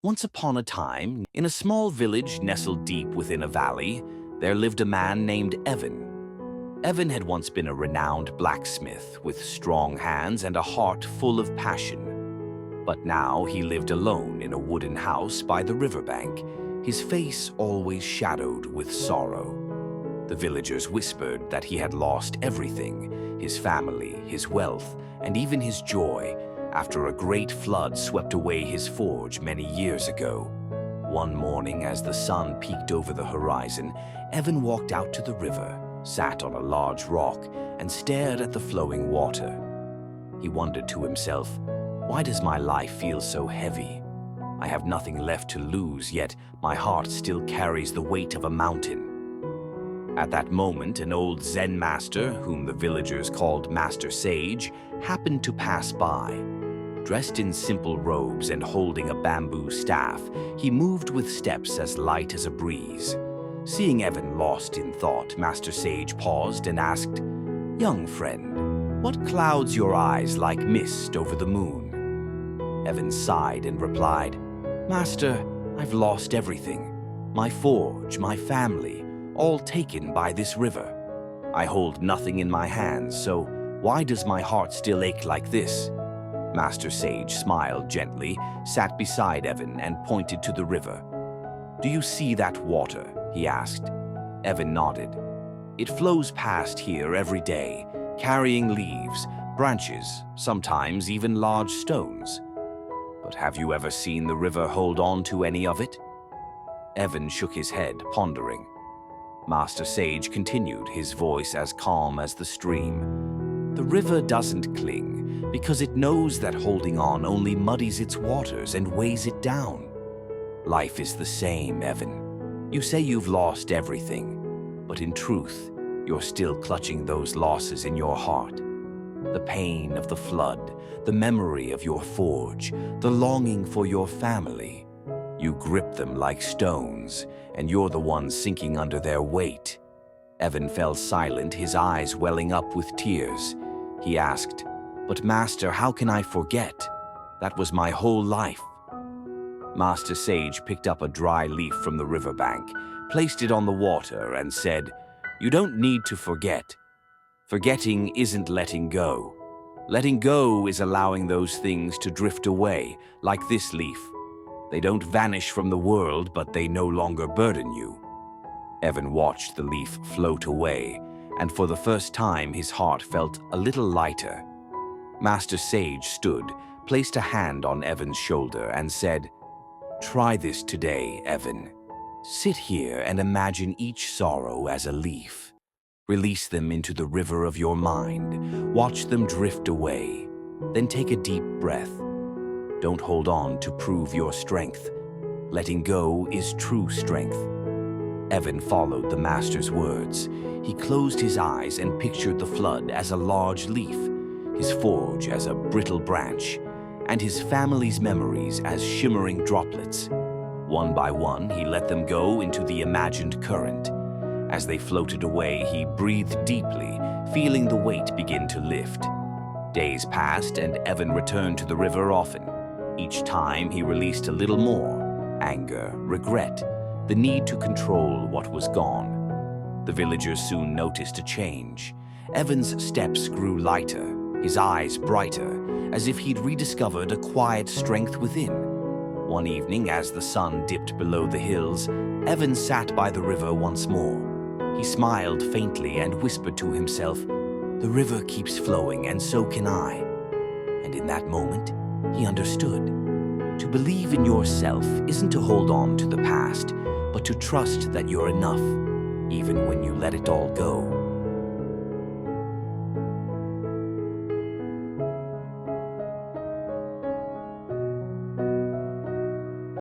Once upon a time, in a small village nestled deep within a valley, there lived a man named Evan. Evan had once been a renowned blacksmith with strong hands and a heart full of passion. But now he lived alone in a wooden house by the riverbank, his face always shadowed with sorrow. The villagers whispered that he had lost everything, his family, his wealth, and even his joy, after a great flood swept away his forge many years ago. One morning, as the sun peeked over the horizon, Evan walked out to the river, sat on a large rock, and stared at the flowing water. He wondered to himself, "Why does my life feel so heavy? I have nothing left to lose, yet my heart still carries the weight of a mountain." At that moment, an old Zen Master, whom the villagers called Master Sage, happened to pass by. Dressed in simple robes and holding a bamboo staff, he moved with steps as light as a breeze. Seeing Evan lost in thought, Master Sage paused and asked, "Young friend, what clouds your eyes like mist over the moon?" Evan sighed and replied, "Master, I've lost everything. My forge, my family, all taken by this river. I hold nothing in my hands, so why does my heart still ache like this?" Master Sage smiled gently, sat beside Evan, and pointed to the river. "Do you see that water?" he asked. Evan nodded. "It flows past here every day, carrying leaves, branches, sometimes even large stones. But have you ever seen the river hold on to any of it?" Evan shook his head, pondering. Master Sage continued, his voice as calm as the stream. "The river doesn't cling, because it knows that holding on only muddies its waters and weighs it down. Life is the same, Evan. You say you've lost everything, but in truth, you're still clutching those losses in your heart. The pain of the flood, the memory of your forge, the longing for your family. You grip them like stones, and you're the one sinking under their weight." Evan fell silent, his eyes welling up with tears. He asked, "But Master, how can I forget? That was my whole life." Master Sage picked up a dry leaf from the riverbank, placed it on the water, and said, "You don't need to forget. Forgetting isn't letting go. Letting go is allowing those things to drift away, like this leaf. They don't vanish from the world, but they no longer burden you." Evan watched the leaf float away, and for the first time his heart felt a little lighter. Master Sage stood, placed a hand on Evan's shoulder, and said, "Try this today, Evan. Sit here and imagine each sorrow as a leaf. Release them into the river of your mind. Watch them drift away. Then take a deep breath. Don't hold on to prove your strength. Letting go is true strength." Evan followed the master's words. He closed his eyes and pictured the flood as a large leaf, his forge as a brittle branch, and his family's memories as shimmering droplets. One by one, he let them go into the imagined current. As they floated away, he breathed deeply, feeling the weight begin to lift. Days passed, and Evan returned to the river often. Each time, he released a little more: anger, regret, the need to control what was gone. The villagers soon noticed a change. Evan's steps grew lighter, his eyes brighter, as if he'd rediscovered a quiet strength within. One evening, as the sun dipped below the hills, Evan sat by the river once more. He smiled faintly and whispered to himself, "The river keeps flowing, and so can I." And in that moment, he understood. To believe in yourself isn't to hold on to the past, but to trust that you're enough, even when you let it all go.